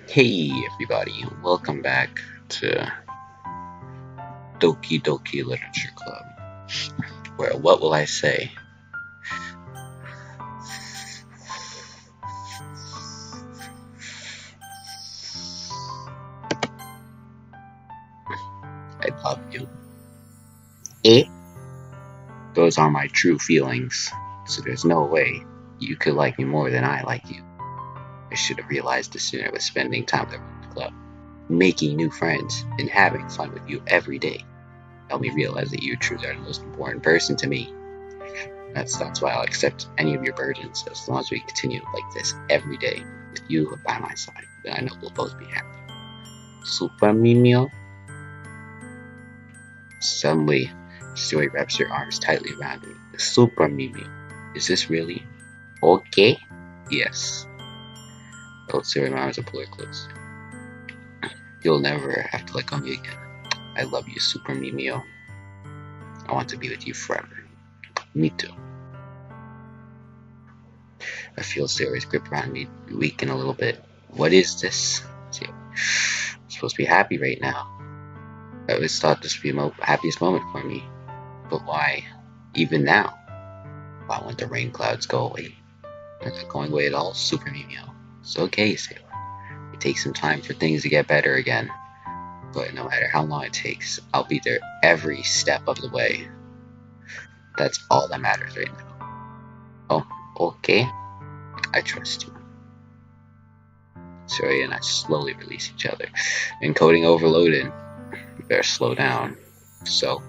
Hey everybody, welcome back to Doki Literature Club, where what will I say? I love you. Eh? Those are my true feelings, so there's no way you could like me more than I like you. I should have realized this sooner with spending time at the club, making new friends, and having fun with you every day. Help me realize that you truly are the most important person to me. That's why I'll accept any of your burdens as long as we continue like this every day with you by my side. Then I know we'll both be happy. Super Mimio. Suddenly, Joey wraps her arms tightly around me. Super Mimio. Is this really okay? Yes. Oh, Siri, my arms are pull her close. You'll never have to let go of me again. I love you, Super Mimio. I want to be with you forever. Me too. I feel Sarah's grip around me weaken a little bit. What is this? I'm supposed to be happy right now. I always thought this would be the happiest moment for me. But why? Even now? Why won't the rain clouds go away? They're not going away at all, Super Mimio. It's okay, Sailor. It takes some time for things to get better again. But no matter how long it takes, I'll be there every step of the way. That's all that matters right now. Oh, okay. I trust you. Surya and I slowly release each other. Encoding overloaded. We better slow down. So,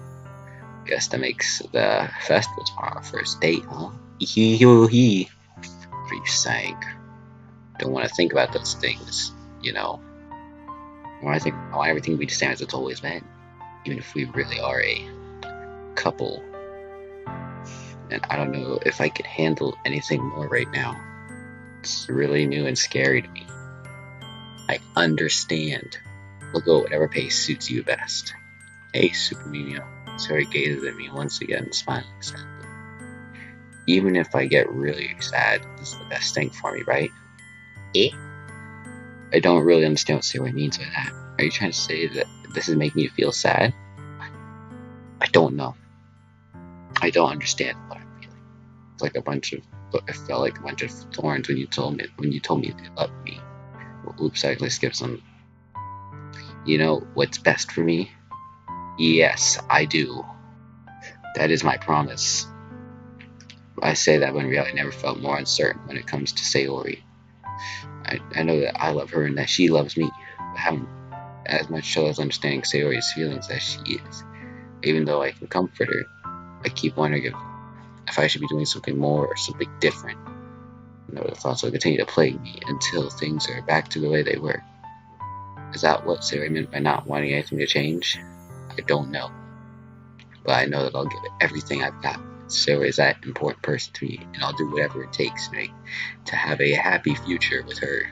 guess that makes the festival tomorrow our first date, huh? Hee. What are you saying? Don't want to think about those things, you know. I want everything to be the same as it's always been. Even if we really are a couple. And I don't know if I could handle anything more right now. It's really new and scary to me. I understand. We'll go at whatever pace suits you best. Hey, Super Mimio. Sarah gazes at me once again, smiling sadly. Even if I get really sad, this is the best thing for me, right? Eh? I don't really understand what Sarah means by that. Are you trying to say that this is making you feel sad? I don't know. I don't understand what I'm feeling. It's like I felt like a bunch of thorns when you told me you loved me. Well, oops, I actually skipped some. You know what's best for me? Yes, I do. That is my promise. I say that when reality never felt more uncertain when it comes to Sayori. I know that I love her and that she loves me, but I haven't as much trouble as understanding Sayori's feelings as she is. Even though I can comfort her, I keep wondering if I should be doing something more or something different. You know, the thoughts will continue to plague me until things are back to the way they were. Is that what Sayori meant by not wanting anything to change? I don't know. But I know that I'll give it everything I've got. Sayori is that important person to me, and I'll do whatever it takes to have a happy future with her.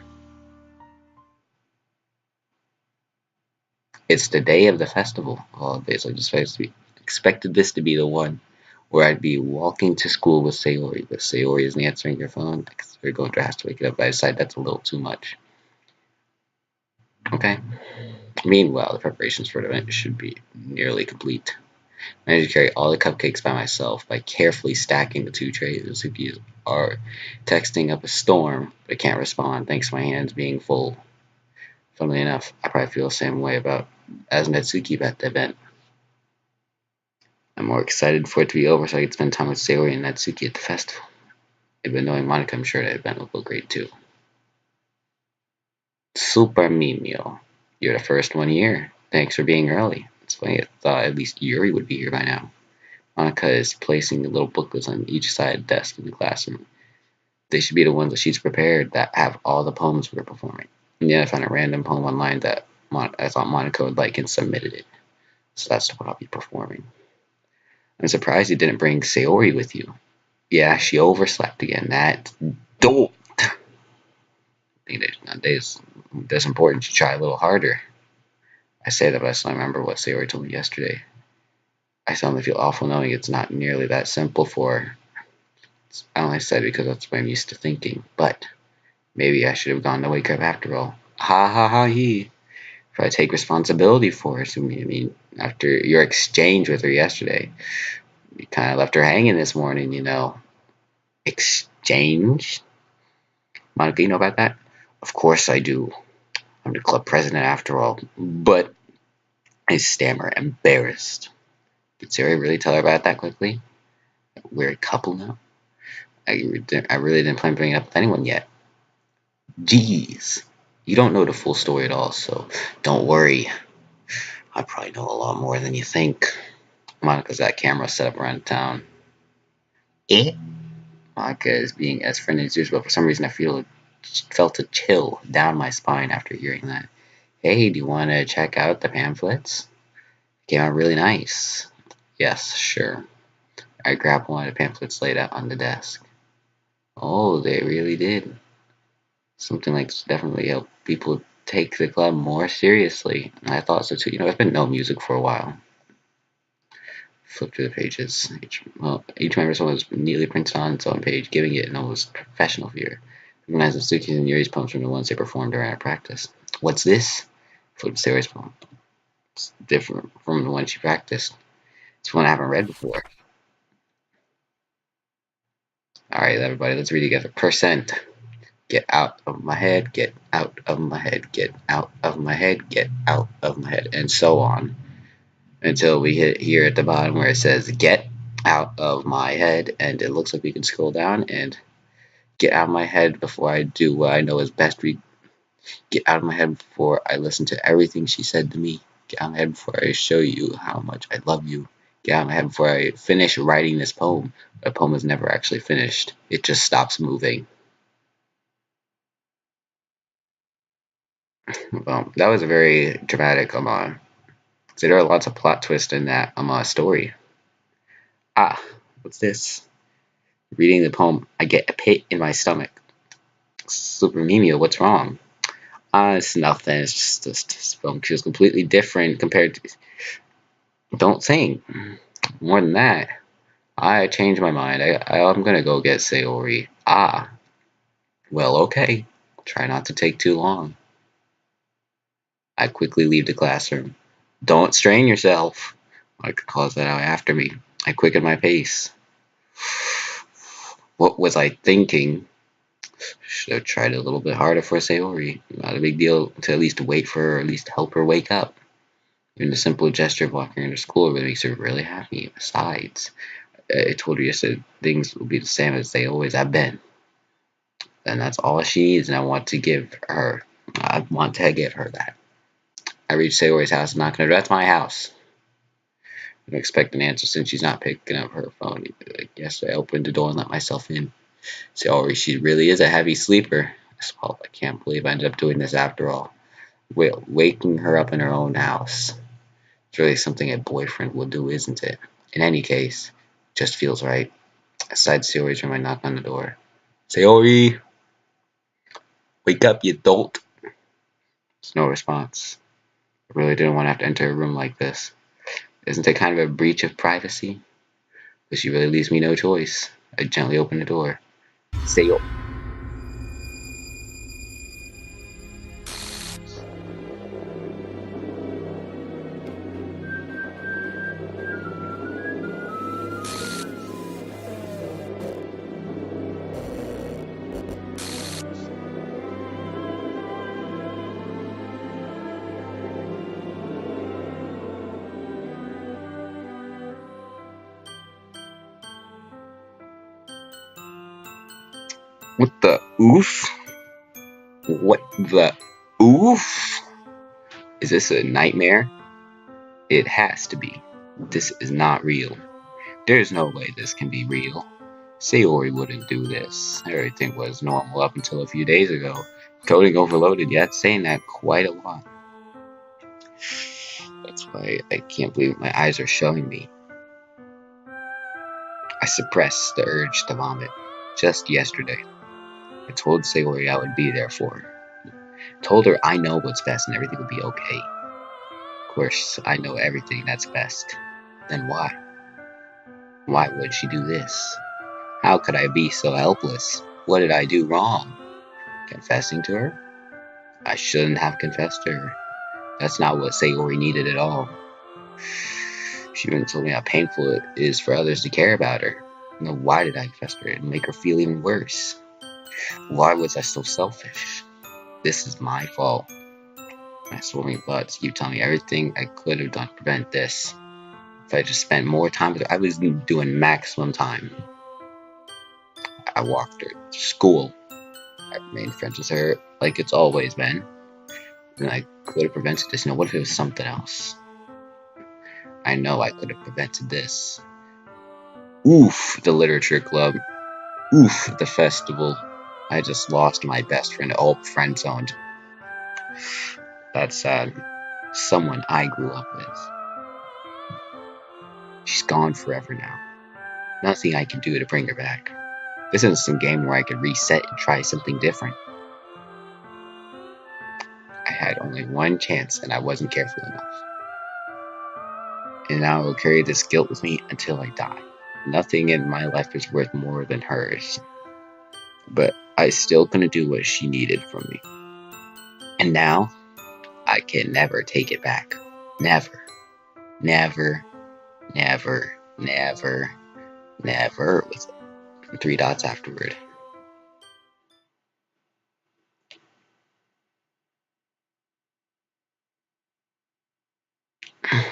It's the day of the festival of holidays. I just expected this to be the one where I'd be walking to school with Sayori, but Sayori isn't answering her phone because her going to have to wake it up. I decided that's a little too much. Okay. Meanwhile, the preparations for the event should be nearly complete. I managed to carry all the cupcakes by myself by carefully stacking the two trays. Suzuki are texting up a storm, but I can't respond thanks to my hands being full. Funnily enough, I probably feel the same way as Natsuki about the event. I'm more excited for it to be over so I can spend time with Sayori and Natsuki at the festival. Even knowing Monica, I'm sure the event will go great too. Super Mimio. You're the first one here. Thanks for being early. It's funny, I thought at least Yuri would be here by now. Monica is placing the little booklets on each side of the desk in the classroom. They should be the ones that she's prepared that have all the poems we're performing. And then I found a random poem online that I thought Monica would like and submitted it. So that's what I'll be performing. I'm surprised you didn't bring Sayori with you. Yeah, she overslept again. That don't. I think that nowadays that's important to try a little harder. I say that, but I still remember what Sayori told me yesterday. I suddenly feel awful knowing it's not nearly that simple for her. I only said it because that's what I'm used to thinking, but maybe I should have gone to wake her up after all. Ha ha ha he. Try to take responsibility for it. So, I mean, after your exchange with her yesterday, you kind of left her hanging this morning, you know. Exchange? Monica, you know about that? Of course I do. I'm the club president after all. But I stammer, embarrassed. Did Sarah really tell her about that quickly? We're a couple now? I really didn't plan to bring it up with anyone yet. Jeez. You don't know the full story at all, so don't worry. I probably know a lot more than you think. Monica's got cameras set up around town. Eh? Monica is being as friendly as usual, but for some reason I felt a chill down my spine after hearing that. Hey, do you want to check out the pamphlets? Came out really nice. Yes, sure. I grabbed one of the pamphlets laid out on the desk. Oh, they really did. Something like this definitely help people take the club more seriously. I thought so too. You know, I've been no music for a while. Flip through the pages. Each member's one was neatly printed on its own page, giving it an almost professional feel. Recognize the Suki's and Yuri's poems from the ones they performed during our practice. What's this? Flip Sarah's poem. It's different from the one she practiced. It's one I haven't read before. Alright, everybody, let's read together. Percent. Get out of my head, get out of my head, get out of my head, get out of my head, and so on. Until we hit here at the bottom where it says get out of my head, and it looks like we can scroll down and get out of my head before I do what I know is best. Get out of my head before I listen to everything she said to me. Get out of my head before I show you how much I love you. Get out of my head before I finish writing this poem. The poem is never actually finished. It just stops moving. Well, that was a very dramatic so there are lots of plot twists in that story. Ah, what's this? Reading the poem, I get a pit in my stomach. Super Mimio, what's wrong? It's nothing. It's just this film feels completely different compared to. Don't think. More than that, I changed my mind. I'm gonna go get Sayori. Ah, well, okay. Try not to take too long. I quickly leave the classroom. Don't strain yourself. Micah calls that out after me. I quicken my pace. What was I thinking? Should have tried a little bit harder for Sayori. Not a big deal to at least wait for her, or at least help her wake up. Even the simple gesture of walking her to school really makes her really happy. Besides, I told her yesterday things will be the same as they always have been. And that's all she needs, and I want to give her. I want to give her that. I reach Sayori's house and knock on her door. That's my house. I don't expect an answer since she's not picking up her phone. Like yesterday, I opened the door and let myself in. Sayori, she really is a heavy sleeper. I can't believe I ended up doing this after all. Waking her up in her own house. It's really something a boyfriend would do, isn't it? In any case, just feels right. Aside Sayori's room, I knock on the door. Sayori! Wake up, you dolt! There's no response. I really didn't want to have to enter a room like this. Isn't it kind of a breach of privacy? But she really leaves me no choice. I gently open the door. Sayori. What the oof? What the oof? Is this a nightmare? It has to be. This is not real. There's no way this can be real. Sayori wouldn't do this. Everything was normal up until a few days ago. Coding overloaded, yet saying that quite a lot. That's why I can't believe my eyes are showing me. I suppressed the urge to vomit. Just yesterday, I told Sayori I would be there for her. Told her I know what's best and everything will be okay. Of course, I know everything that's best. Then why? Why would she do this? How could I be so helpless? What did I do wrong? Confessing to her? I shouldn't have confessed to her. That's not what Sayori needed at all. She even told me how painful it is for others to care about her. You know, why did I confess to her and make her feel even worse? Why was I so selfish? This is my fault. My swimming thoughts keep telling me everything I could have done to prevent this. If I just spent more time with her, I was doing maximum time. I walked her to school. I remained friends with her like it's always been. And I could have prevented this. Now, what if it was something else? I know I could have prevented this. Oof, the literature club. Oof, the festival. I just lost my best friend, all friend zoned. That's sad. Someone I grew up with. She's gone forever now. Nothing I can do to bring her back. This isn't some game where I could reset and try something different. I had only one chance and I wasn't careful enough. And now I will carry this guilt with me until I die. Nothing in my life is worth more than hers. But I still couldn't do what she needed from me. And now, I can never take it back. Never. Never. Never. Never. Never. With 3 dots afterward.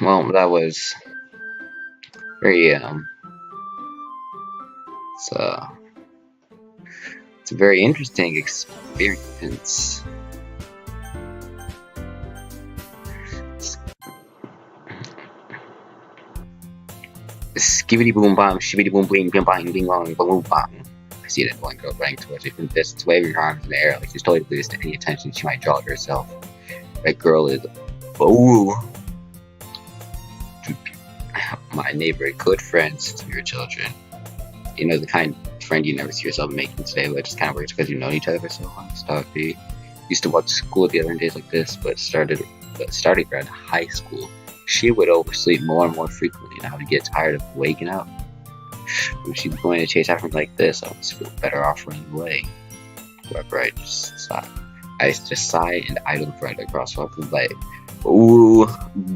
Well, that was very, it's a very interesting experience. Skibbity boom bang, shibbity boom bing, bing bang, bing bong, boom bang. I see that one girl running towards me from the distance, waving her arms in the air like she's totally oblivious to any attention she might draw to herself. That girl is, oh, my neighborhood good friends to your children. You know, the kind of friend you never see yourself making today, but it just kind of works because you've known each other for so long. Doki used to walk to school the other days like this, but started around high school. She would oversleep more and more frequently, and I would get tired of waking up. When she'd be going to chase after me like this, I would feel better off running away. However, I just sigh and idle right across the light. Ooh,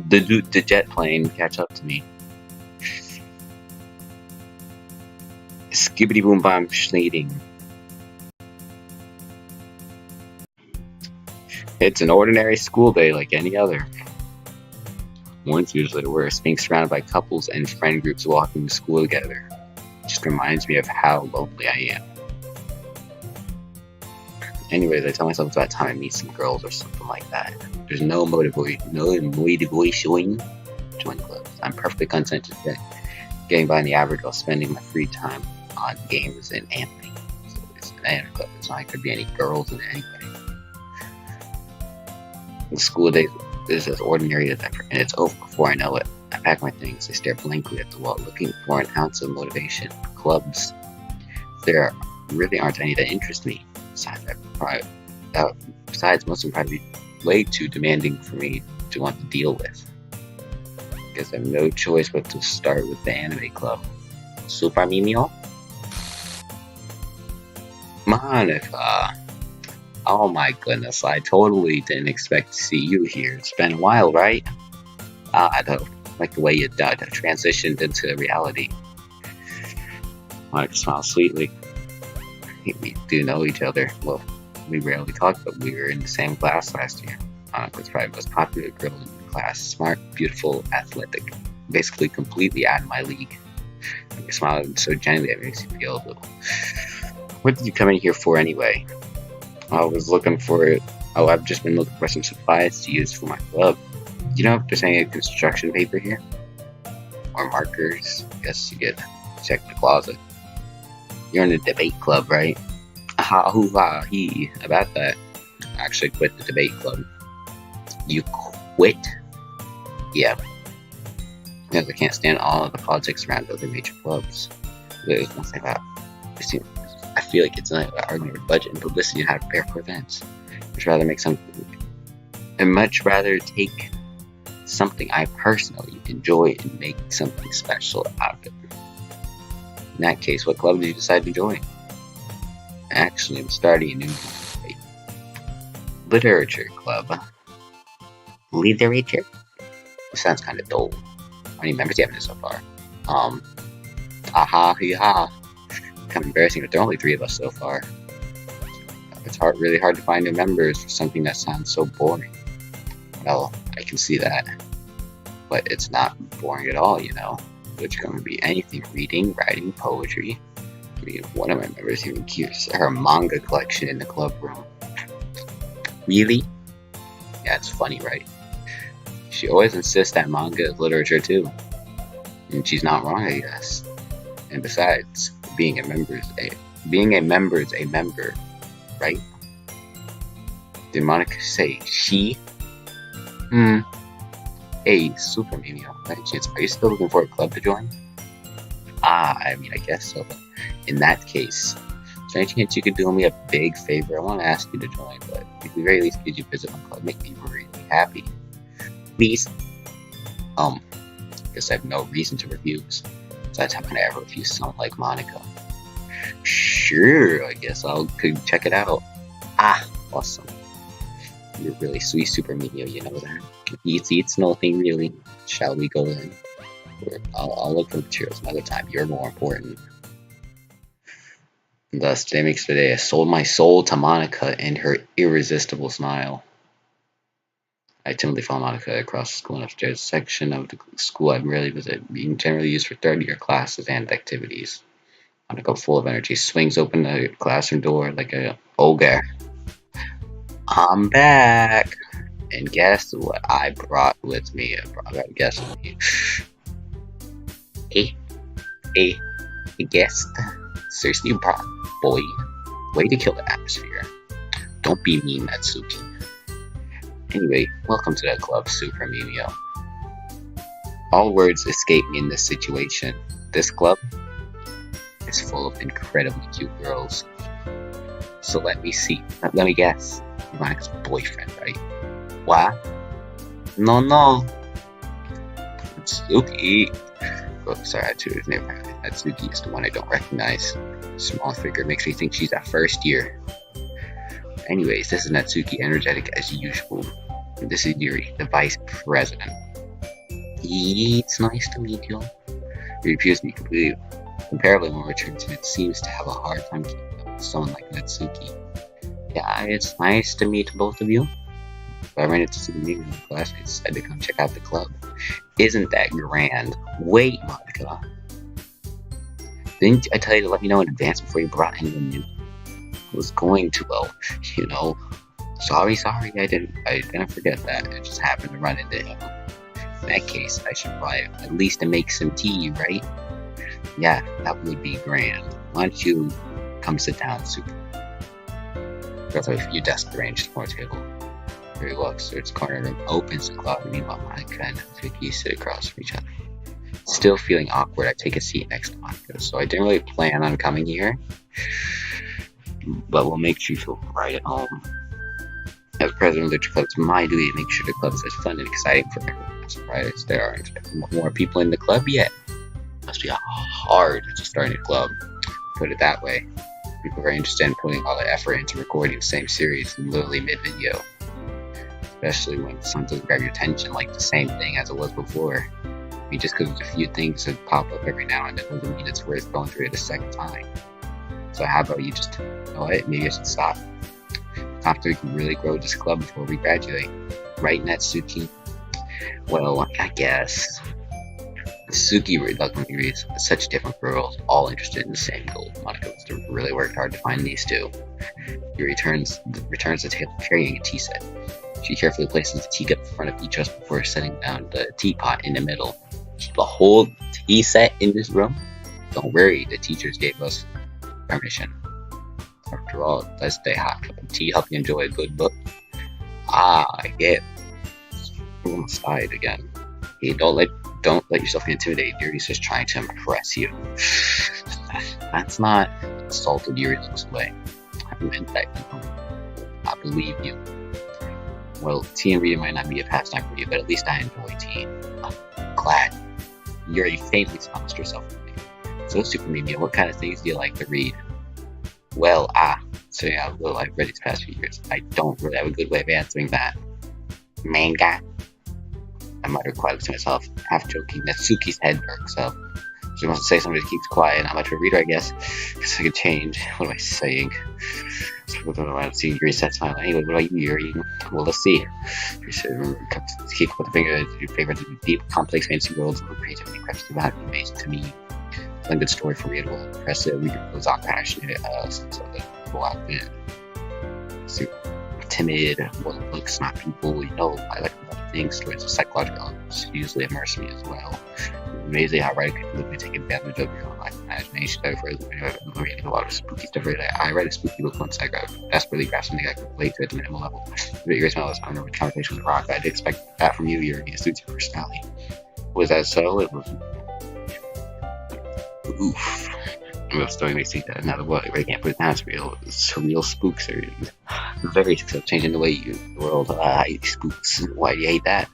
the jet plane catch up to me. Skibbity boom bam schneeding. It's an ordinary school day like any other. One's usually the worst, being surrounded by couples and friend groups walking to school together. It just reminds me of how lonely I am. Anyways, I tell myself it's about time I meet some girls or something like that. There's no motivation to join clubs. I'm perfectly content to getting by on the average while spending my free time on games and anime. So it's an anime club. It's not like there'd be any girls in it anyway. The school day is as ordinary as ever, and it's over before I know it. I pack my things, I stare blankly at the wall, looking for an ounce of motivation. Clubs. There really aren't any that interest me. Besides, most of them probably way too demanding for me to want to deal with. I guess I have no choice but to start with the anime club. Super Mimio? Monica. Oh my goodness, I totally didn't expect to see you here. It's been a while, right? I don't like the way you transitioned into reality. Monica smiles sweetly. We do know each other. Well, we rarely talk, but we were in the same class last year. Monica was probably the most popular girl in the class. Smart, beautiful, athletic. Basically completely out of my league. You smiled so gently that makes you feel a little. What did you come in here for anyway? I was looking for it. Oh, I've just been looking for some supplies to use for my club. You know if there's any construction paper here? Or markers? Guess you could check the closet. You're in the debate club, right? Ha hoo ha he. About that. I actually quit the debate club. You quit? Yeah. Because I can't stand all of the politics around other major clubs. There's nothing about. I feel like it's not about arguing over budget and publicity and how to prepare for events. I'd much rather take something I personally enjoy and make something special out of it. In that case, what club did you decide to join? Actually, I'm starting a new debate. Literature Club. Literature? Sounds kind of dull. How many members do you have in so far? Aha, ha. Kind of embarrassing, but there are only 3 of us so far. It's really hard to find new members for something that sounds so boring. Well, I can see that. But it's not boring at all, you know. It's going to be anything: reading, writing, poetry. I mean, one of my members even keeps her manga collection in the club room. Really? Yeah, it's funny, right? She always insists that manga is literature too. And she's not wrong, I guess. And besides, being a member is a member, right? Did Monica say she? Hey, Super Mimio, by chance, are you still looking for a club to join? I mean, I guess so. But in that case, is there any chance you could do me a big favor? I want to ask you to join, but at the very least, could you visit my club? Make me really happy. Please. Guess I have no reason to refuse. Besides, how can I ever refuse someone like Monica? Sure, I guess could check it out. Awesome. You're really sweet, Super Mimio, you know that. It's nothing really. Shall we go in? I'll look for materials another time. You're more important. Thus, today makes the day. I sold my soul to Monica and her irresistible smile. I timidly follow Monica across the school and upstairs section of the school I'd rarely visit, being generally used for third-year classes and activities. Monica, full of energy, swings open the classroom door like a ogre. I'm back! And guess what I brought with me? A guest. Seriously, you brought boy. Way to kill the atmosphere. Don't be mean, Natsuki. Anyway, welcome to the club, Super Mimio. All words escape me in this situation. This club is full of incredibly cute girls. So let me guess. You're Monica's boyfriend, right? What? No. Natsuki. Oh, sorry, Natsuki is the one I don't recognize. Small figure makes me think she's at first year. Anyways, this is Natsuki, energetic as usual. And this is Yuri, the vice president. It's nice to meet you. He refused me completely. Comparably, when returns it seems to have a hard time keeping up with someone like Natsuki. Yeah, it's nice to meet both of you. But I ran into Super Mimio in class and decided to come check out the club. Isn't that grand? Wait, Monica. Didn't I tell you to let me know in advance before you brought anyone new? I was going to, well, you know. Sorry, I didn't forget that. I just happened to run into him. In that case, I should probably at least make some tea, right? Yeah, that would be grand. Why don't you come sit down, Super? Got a few desks arranged for a table. Very well, so its corner room opens the club, and meanwhile Monica and Vicky sit across from each other. Still feeling awkward, I take a seat next to Monica, so I didn't really plan on coming here, but we'll make sure you feel right at home. As president of the club, it's my duty to make sure the club is as fun and exciting for everyone. I'm surprised there aren't more people in the club yet. Must be hard to start a new club, put it that way. People are very interested in putting all the effort into recording the same series literally mid-video. Especially when something doesn't grab your attention like the same thing as it was before. I mean, just because there's a few things that pop up every now and then doesn't mean it's worth going through it a second time. So how about you just, you know what, maybe I should stop. After we can really grow this club before we graduate. Right, Natsuki? Well, I guess. Natsuki reluctantly agrees with such different girls, all interested in the same goal. Monica must have really worked hard to find these two. He returns the table carrying a tea set. She carefully places the teacup in front of each of us before setting down the teapot in the middle. Keep a whole tea set in this room? Don't worry, the teachers gave us permission. After all, let's stay hot. Cup of tea help you enjoy a good book. I get. I'm almost died again. Hey, don't let yourself get intimidated. Yuri's just trying to impress you. That's not insulted. Yuri looks away. I meant that. I believe you. Well, tea and reading might not be a pastime for you, but at least I enjoy tea. I'm glad. Yuri faintly smiles to herself. So, Super Mimio, what kind of things do you like to read? Well, considering how little I've read these past few years. I don't really have a good way of answering that. Manga? I muttered quietly to myself, half joking. Natsuki's head perks up. She wants to say somebody keeps quiet. Not much of a reader, I guess. Guess I could change. What am I saying? I see Yuri said smiling. Anyway, what about you, Yuri? Well, let's see. Yuri said, keep with the finger. Your favorite deep, complex, fantasy worlds of creativity. Questions about it amazing to me. It's a good story for real. Impressive. We goes on passionate. So the go out there. Super timid. Well, looks not people. I like a lot of things. Stories of psychological elements usually immerse me as well. Amazing how writing can literally take advantage of your own life imagination. For reading a lot of spooky stuff. I read a spooky book once. I got desperately grasped something I could relate to at the minimal level. Your smell was under conversation with Rock. I'd expect that from you. It suits your personality. Was that so? It was. Oof. The story makes me think that another way I can't put it down. It's real. Surreal spooks are very changing the way the world spooks. Why do you hate that?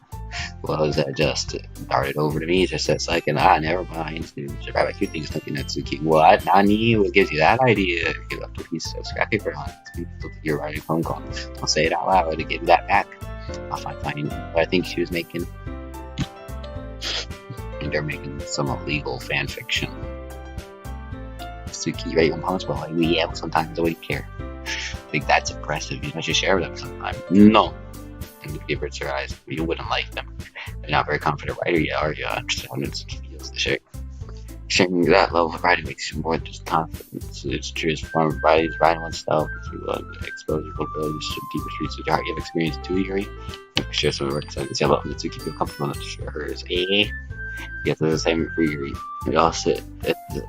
Well, that just darted over to me just as like, never mind. Survive like you think something that's cute. What? Nani? What gives you that idea? You left a piece of scrappy paper on it. You're writing a phone call. I'll say it out loud to give you that back. I'll find what I think she was making. And they're making some illegal fan fiction. Suki, right? Well, yeah, sometimes I wouldn't care. I think that's impressive. You should share with them sometime. No. And the favorites her eyes. You wouldn't like them. They're not very confident writer yet, are you? I understand it's feels the shit. Sharing that level of writing makes you more just confident. It's true as form of writing oneself to expose your abilities to deeper streets of the heart. You have experience too, Yuri. Share some of our excitement. See how about Mitsuki feel comfortable enough to share hers. Yes, the same for Yuri. We all sit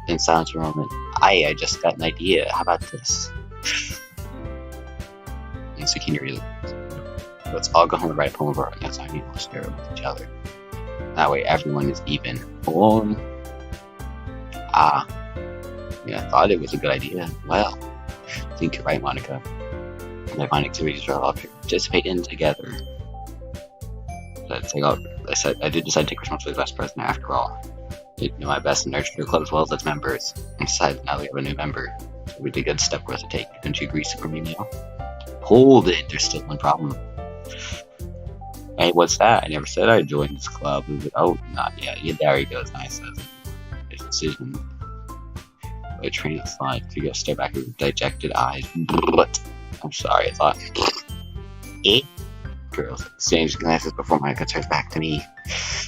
in silence for a moment. I just got an idea. How about this? Mitsuki and Yuri. Let's all go home and write a poem of our own. That's how we will share it with each other. That way everyone is even. I thought it was a good idea. Well, I think you're right, Monica. My fun activities are all participate in together. I did decide to take responsibility for the best president after all. I did my best to nurture the club as well as its members. Besides, now we have a new member. So we did a good step for us to take. Don't you agree, Super Mimio? Hold it, there's still one problem. Hey, what's that? I never said I joined this club. Oh, not yet. Yeah, there he goes. Nice. His decision. A train of thought. Figure stare back with dejected eyes. But I'm sorry, I thought. Girls exchange glances before Monica turns back to me.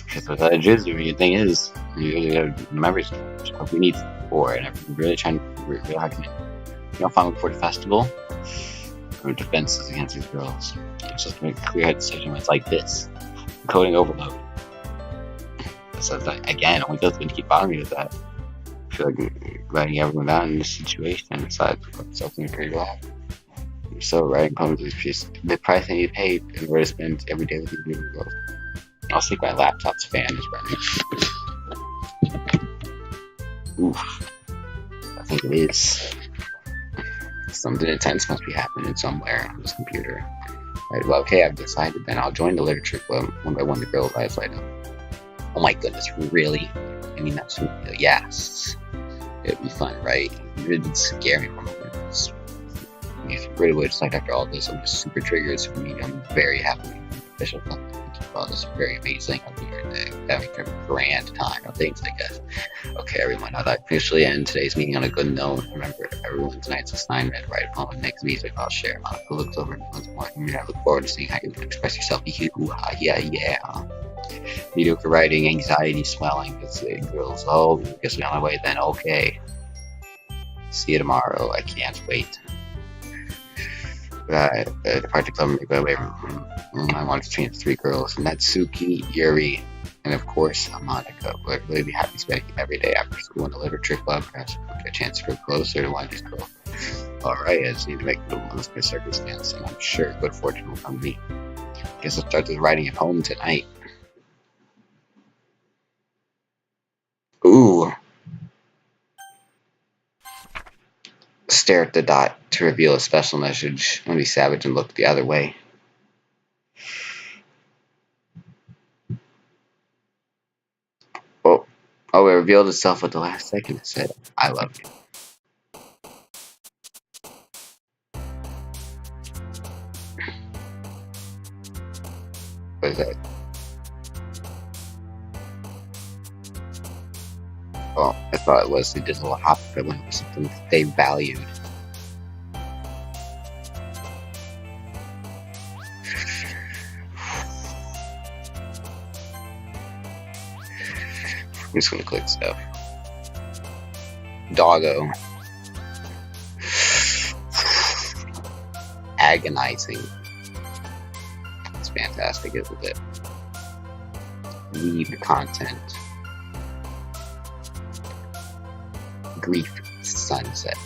Because what that is, the thing is, the members what we need for it, and I'm really trying to really hard to finally before the festival. Or defenses against these girls. It's just to make a clear decision when it's like this. Coding overload. So again, only feels good to keep bothering me with that. I feel like letting everyone down in this situation besides something pretty well. So writing poems is just the price I need to pay in order to spend every day with these new girls. I'll think my laptop's fan is running. Oof. I think it is. Something intense must be happening somewhere on this computer. Right, well, okay, I've decided then I'll join the literature club one by one. The girls' eyes light up. Oh my goodness, really? I mean, that's yes. It'd be fun, right? It would scare me for moments. If you really would, like after all this, I'm just super triggered. For me, I'm very happy with the official club. This is very amazing. I'll be here having a grand time of things, I guess. Okay, everyone, I'd like to officially end today's meeting on a good note. Remember, everyone tonight's assignment, write a poem. Next music, I'll share. Monica looks over once more. I look forward to seeing how you can express yourself. Yeah. Mediocre writing, anxiety swelling. It's girls. Oh, I guess we're on my way then. Okay. See you tomorrow. I can't wait. Depart the club and go away from I wanted to train 3 girls, Natsuki, Yuri, and of course Monica. Would really be happy spending every day after school in the literature club. Perhaps get a chance to grow closer to one of these girls. Alright, I just need to make the most good circumstance, and I'm sure good fortune will come to me. Guess I'll start with writing at home tonight. Ooh. Stare at the dot to reveal a special message. I'm gonna be savage and look the other way. Oh, it revealed itself at the last second. It said, I love you. What is that? Oh, I thought it was the digital hop equivalent or something that they valued. I'm just gonna click stuff. Doggo. Agonizing. It's fantastic, isn't it? Weeb content. Grief sunset.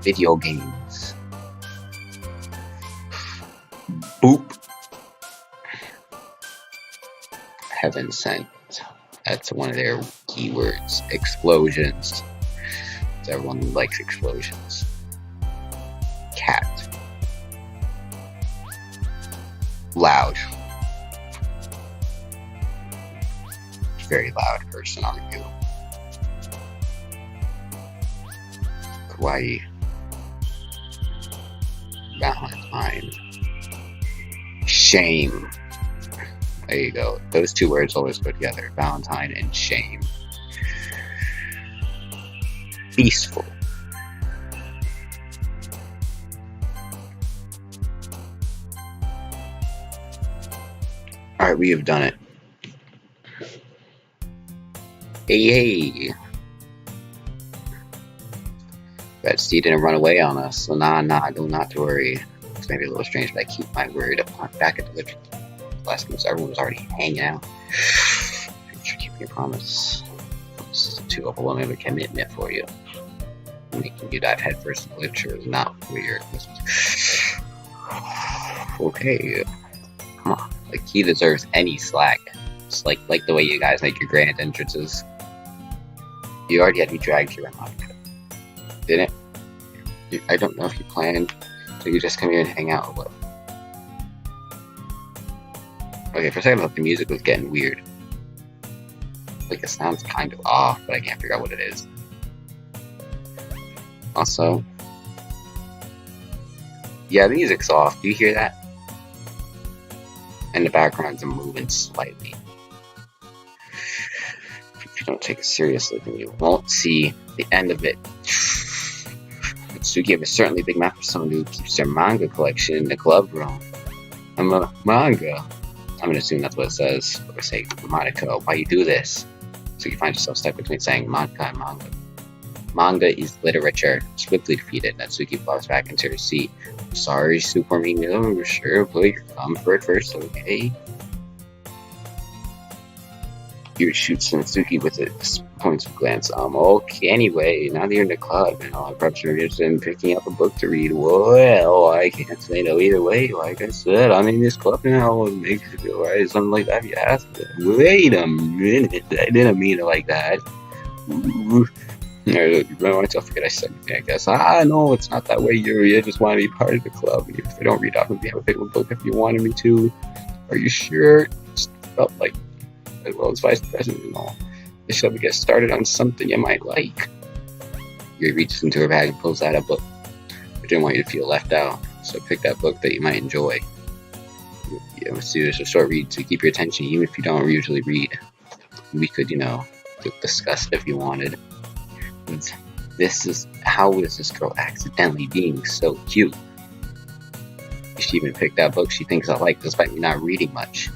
Video games. Boop. Heaven sent. That's one of their keywords. Explosions. Everyone likes explosions. Cat. Loud. Very loud person, aren't you? Kawaii. Valentine. Shame. There you go. Those two words always go together. Valentine and shame. Peaceful. Alright, we have done it. Hey. Betsy didn't run away on us, so nah, do not worry. It's maybe a little strange, but I keep my word. I'm back at the living last month, everyone was already hanging out. Should keep your promise. This is too overwhelming of a commitment for you. Making you dive headfirst in literature is not weird. Okay. Come on. Like, he deserves any slack. It's like the way you guys make your grand entrances. You already had me dragged here, Monica. Didn't? I don't know if you planned. So you just come here and hang out or what? Okay, for a second I thought the music was getting weird. Like, it sounds kind of off, but I can't figure out what it is. Also, yeah, the music's off. Do you hear that? And the backgrounds are moving slightly. If you don't take it seriously, then you won't see the end of it. Suki have a certainly big map for someone who keeps their manga collection in the club room. I'm a manga. I'm gonna assume that's what it says. Or say, Monica, why you do this? So you find yourself stuck between saying manga and manga. Manga is literature. Swiftly defeated, Natsuki flops back into her seat. Sorry, Super Mino, sure, put your comfort first, okay? You shoots Natsuki with a disappointed glance. Okay, anyway, now that you're in the club, and all perhaps you're interested in picking up a book to read. Well, I can't say no either way. Like I said, I'm in this club now. What makes you feel right? Something like that, you asked. Wait a minute, I didn't mean it like that. I forget I said anything, I guess. No, it's not that way, Yuri. I just want to be part of the club. If I don't read off, maybe I would pick up a book if you wanted me to. Are you sure? It just felt like, as well as vice president and all. Shall we get started on something you might like? Yuri reaches into her bag and pulls out a book. I didn't want you to feel left out, so pick that book that you might enjoy. Let's do this a short read to keep your attention, even if you don't usually read. We could, discuss it if you wanted. How is this girl accidentally being so cute? She even picked that book she thinks I like, despite me not reading much.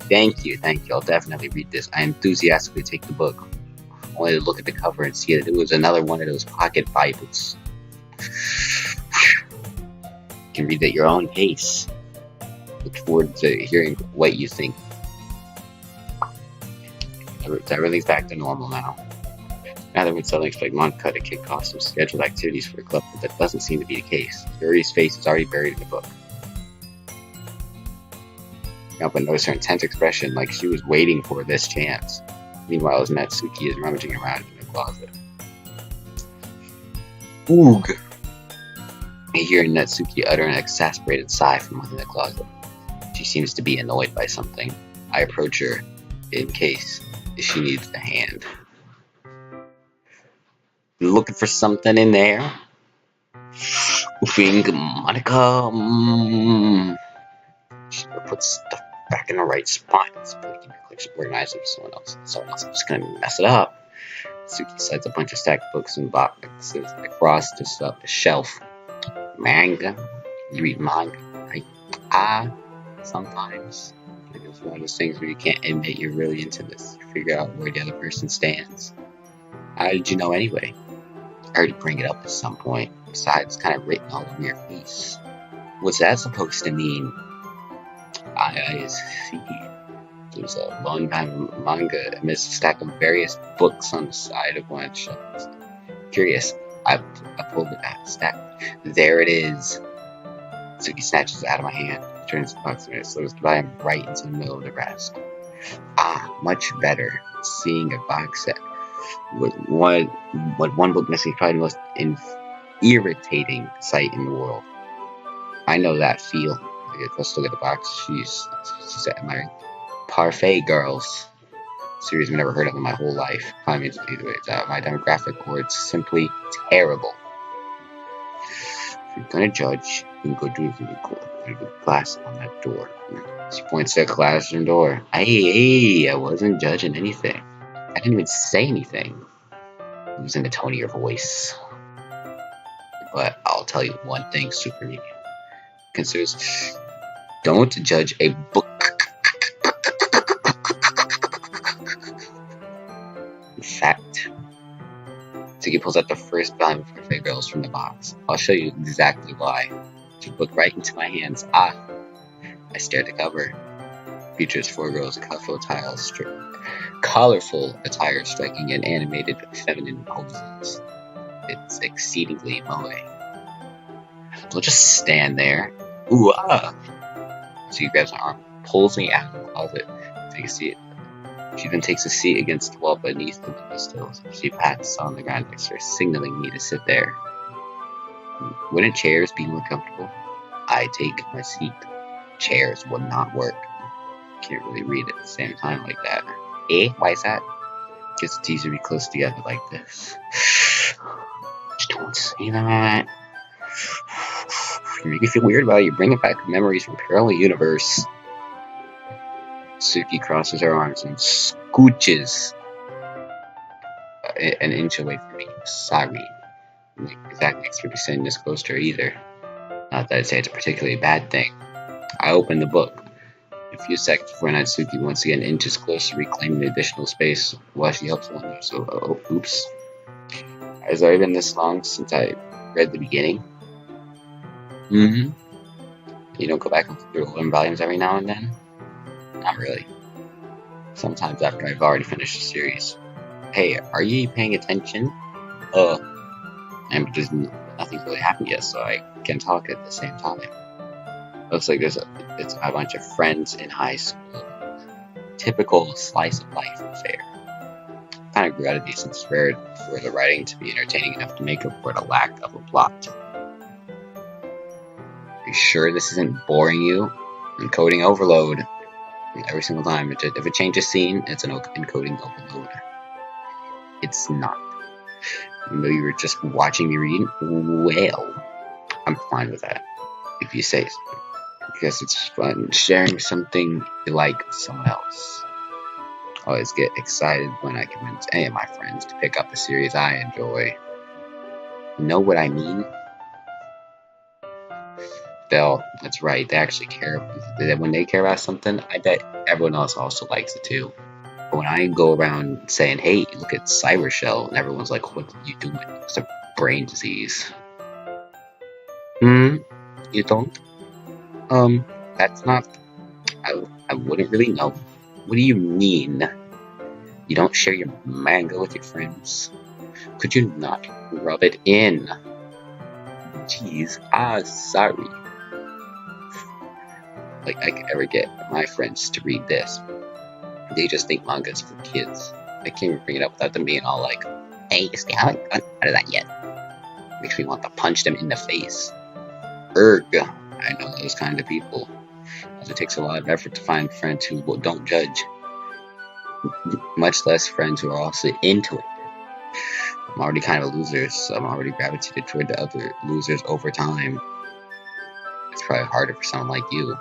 Thank you, I'll definitely read this. I enthusiastically take the book. Only to look at the cover and see that it was another one of those pocket Bibles. You can read at your own pace. Look forward to hearing what you think. Everything's back to normal now. Now that we'd suddenly expect Monica to kick off some scheduled activities for the club, but that doesn't seem to be the case. Yuri's face is already buried in the book. Now, but notice her intense expression, like she was waiting for this chance. Meanwhile, as Natsuki is rummaging around in the closet. Oog! I hear Natsuki utter an exasperated sigh from within the closet. She seems to be annoyed by something. I approach her, in case she needs a hand. Looking for something in there? Oofing, Monica. She put put stuff back in the right spot. It's supposed to keep your collection organized with someone else is just gonna mess it up. Suki sets a bunch of stacked books and boxes across the shelf. Manga? You read manga, right? Sometimes. It's one of those things where you can't admit you're really into this. You figure out where the other person stands. How did you know anyway? I heard you bring it up at some point. Besides, it's kind of written all over your face. What's that supposed to mean? I see. There's a long time manga amidst a stack of various books on the side of one of the shelves. Curious, I pulled it out of the stack. There it is. Suki snatches it out of my hand, turns the box and slows by him right into the middle of the rest. Much better. Seeing a box set with one book missing, probably the most irritating sight in the world. I know that feel. Let's look at the box. She's admiring. Parfait Girls. Series I've never heard of in my whole life. Probably means either way it's out of my demographic or it's simply terrible. If you're gonna judge, you can go do the glass on that door. She points to the classroom door. Hey, I wasn't judging anything. I didn't even say anything. It was in the tone of your voice. But I'll tell you one thing, Super Media. Considers, don't judge a book. In fact, Suki pulls out the first volume of Parfait Girls from the box. I'll show you exactly why. She looked right into my hands. I stared at the cover. Features 4 girls in colorful attire striking and animated feminine poses. It's exceedingly moe. Don't just stand there. Ooh, Suki grabs my arm, pulls me out of the closet. Take a seat. She then takes a seat against the wall beneath the windowsills. She pats on the ground next to her, signaling me to sit there. Wouldn't chairs be more comfortable? I take my seat. Chairs would not work. Can't really read at the same time like that. Why is that? Because it's easier to be close together like this. Just don't say that. You make me feel weird about it. You bring back memories from parallel universe. Suki crosses her arms and scooches an inch away from me. Sorry. I'm not exactly expect to be sitting this close to her either. Not that I'd say it's a particularly bad thing. I open the book. A few seconds before Natsuki once again inches closer, reclaiming the additional space while she helps wonder. So, oops. Has it already been this long since I read the beginning? You don't go back and through 11 volumes every now and then? Not really. Sometimes after I've already finished the series. Hey, are you paying attention? And there's nothing really happened yet, so I can talk at the same time. Looks like it's a bunch of friends in high school. Typical slice of life affair. Kind of grew out of these since it's rare for the writing to be entertaining enough to make up for the lack of a plot. Are you sure this isn't boring you? Encoding overload. Every single time. If it changes scene, it's an encoding overload. It's not. Even though you were just watching me read, well, I'm fine with that. If you say so. Because it's fun sharing something you like with someone else. I always get excited when I convince any of my friends to pick up a series I enjoy. You know what I mean? That's right, they actually care. When they care about something, I bet everyone else also likes it too. But when I go around saying, hey, look at Cyber Shell, and everyone's like, what are you doing? It's a brain disease. You don't? That's not... I wouldn't really know. What do you mean? You don't share your manga with your friends? Could you not rub it in? Jeez, sorry. Like I could ever get my friends to read this. They just think manga's for kids. I can't even bring it up without them being all like, hey, I haven't gotten out of that yet. Makes me want to punch them in the face. I know those kind of people. As it takes a lot of effort to find friends who don't judge. Much less friends who are also into it. I'm already kind of a loser, so I'm already gravitated toward the other losers over time. It's probably harder for someone like you.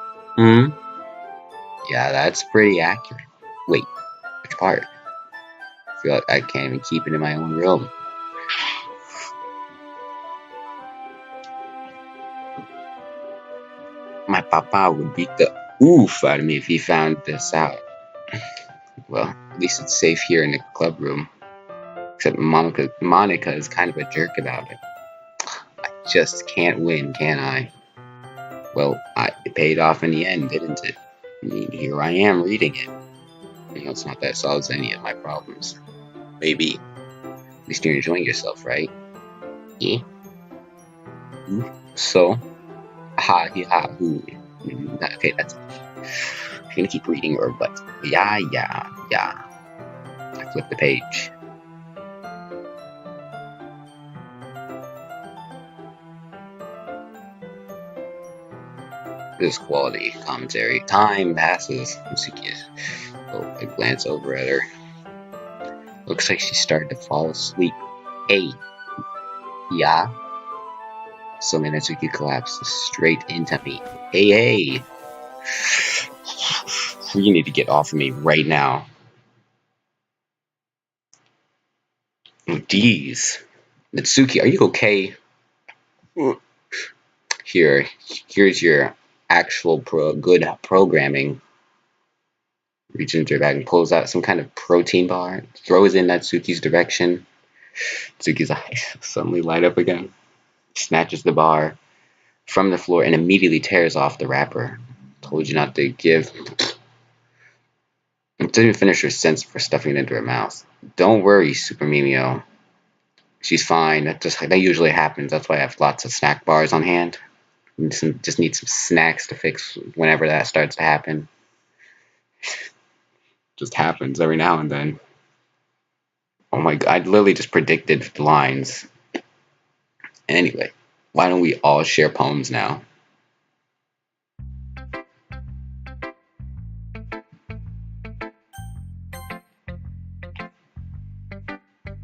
Yeah, that's pretty accurate. Wait, which part? I feel like I can't even keep it in my own room. My papa would beat the oof out of me if he found this out. Well, at least it's safe here in the club room. Except Monica is kind of a jerk about it. I just can't win, can I? Well, it paid off in the end, didn't it? I mean, here I am reading it. You know, it's not that it solves any of my problems. Maybe. At least you're enjoying yourself, right? Yeah. So, ha, he, ha, hoo. Okay, that's it. I'm gonna keep reading or what? Yeah. I flip the page. This quality commentary. Time passes. Oh, I glance over at her. Looks like she started to fall asleep. Hey. Yeah? Suddenly Natsuki collapses straight into me. Hey! You need to get off of me right now. Jeez. Natsuki, are you okay? Here's your actual good programming. Reaches into her bag and pulls out some kind of protein bar. Throws in Natsuki's direction. Natsuki's eyes suddenly light up again. Snatches the bar from the floor and immediately tears off the wrapper. Told you not to give. Didn't even finish her sentence for stuffing it into her mouth. Don't worry, Super Mimio. She's fine. That usually happens. That's why I have lots of snack bars on hand. Just need some snacks to fix whenever that starts to happen. Just happens every now and then. Oh my god, I literally just predicted the lines. Anyway, why don't we all share poems now?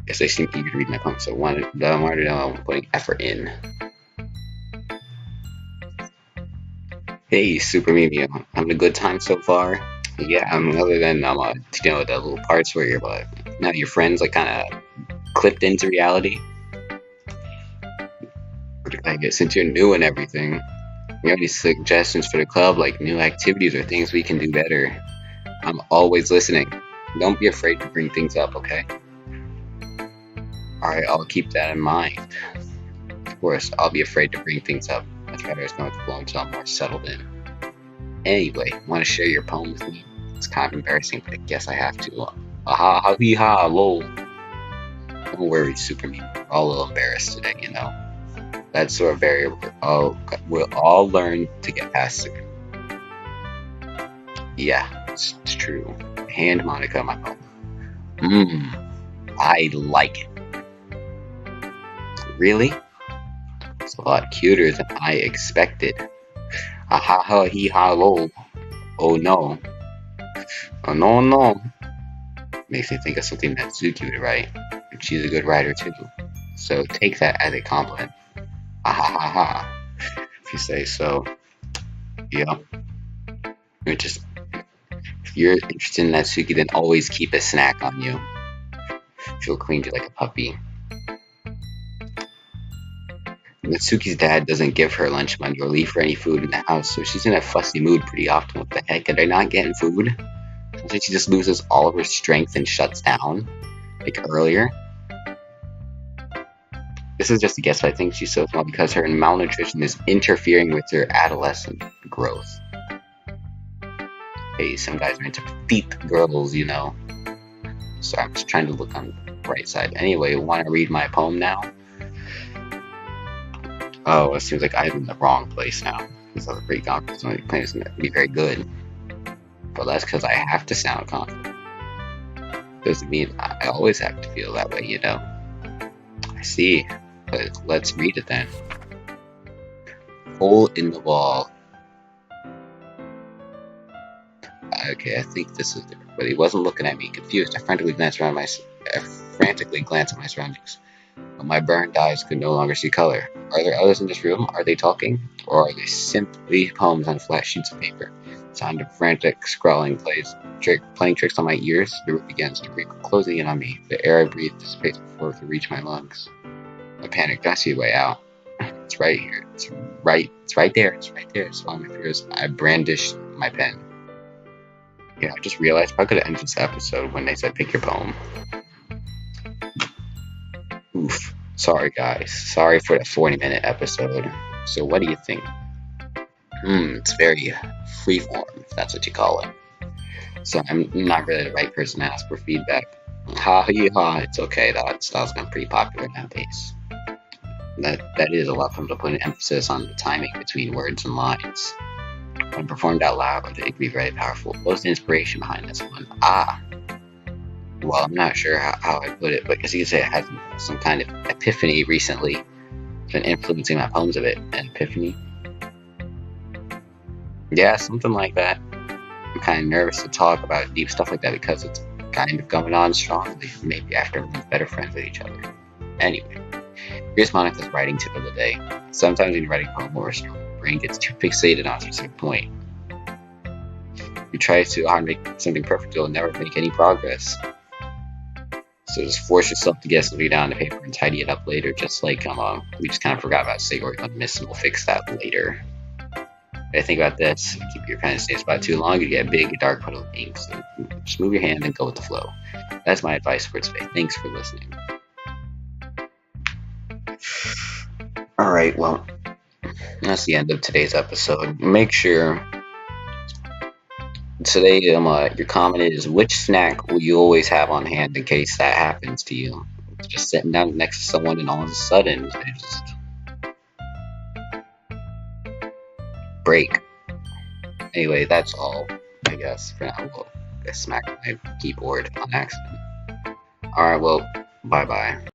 Yes, they seem eager to read my poem, so wanted to know I'm putting effort in. Hey, Super Mimio, having a good time so far? Yeah, other than the little parts where now your friends kind of clipped into reality. Since you're new and everything, you have any suggestions for the club, like new activities or things we can do better? I'm always listening. Don't be afraid to bring things up, okay? Alright, I'll keep that in mind. Of course, I'll be afraid to bring things up. Much better as going to flow until I'm more settled in. Anyway, want to share your poem with me? It's kind of embarrassing, but I guess I have to. Ha ha hee ha lol. Don't worry, Super Me. We're all a little embarrassed today, you know. That's sort of barrier we'll all learn to get past it. Yeah, it's true. Hand Monica my poem. I like it. Really? It's a lot cuter than I expected. Ha ha hee ha lol. Oh no. Oh no. Makes me think of something that Natsuki would write. She's a good writer too. So take that as a compliment. Ha. If you say so. Yeah. If you're interested in Natsuki, then always keep a snack on you. She'll clean you like a puppy. Natsuki's dad doesn't give her lunch money or leave her any food in the house, so she's in a fussy mood pretty often. What the heck? Are they not getting food? Sounds like she just loses all of her strength and shuts down. Like earlier. This is just a guess, but I think she's so small because her malnutrition is interfering with her adolescent growth. Hey, some guys are into petite girls, you know. So I'm just trying to look on the bright side. Anyway, want to read my poem now? Oh, it seems like I'm in the wrong place now. This other pre-conference only plan is going to be very good. But that's because I have to sound confident. Doesn't mean I always have to feel that way, you know. I see. But let's read it then. Hole in the wall. Okay, I think this is different. But he wasn't looking at me. Confused, I frantically glanced at my surroundings. But my burned eyes could no longer see color. Are there others in this room? Are they talking? Or are they simply poems on flat sheets of paper? Sound of frantic scrawling playing tricks on my ears. The room begins to creep, closing in on me. The air I breathe dissipates before it can reach my lungs. I panic. I see a way out. It's right here. It's right there. It's right there. Swallowing my fears, I brandish my pen. Yeah, I just realized I could have ended this episode when they said pick your poem. Oof. Sorry, guys. Sorry for the 40-minute episode. So what do you think? It's very freeform, if that's what you call it. So I'm not really the right person to ask for feedback. Ha it's okay. That style's been pretty popular nowadays. That is a lot to put an emphasis on the timing between words and lines. When performed out loud, it can be very powerful. What was the inspiration behind this one? Well, I'm not sure how I put it, but as you can say, I had some kind of epiphany recently. It's been influencing my poems a bit. An epiphany? Yeah, something like that. I'm kind of nervous to talk about deep stuff like that because it's kind of going on strongly. Maybe after we're better friends with each other. Anyway, here's Monica's writing tip of the day. Sometimes when you're writing a poem or a story, your brain gets too fixated on a specific point. You try too hard to make something perfect, you'll never make any progress. So just force yourself to get something down to paper and tidy it up later, just like we just kind of forgot about say we're gonna miss and we'll fix that later. But I think about this, keep your pen in a safe spot too long, you get a big dark puddle of ink, so just move your hand and go with the flow. That's my advice for today. Thanks for listening. Alright, well, that's the end of today's episode. Make sure today, your comment is, which snack will you always have on hand in case that happens to you? Just sitting down next to someone and all of a sudden, they just break. Anyway, that's all, I guess, for now. I smacked my keyboard on accident. Alright, well, bye-bye.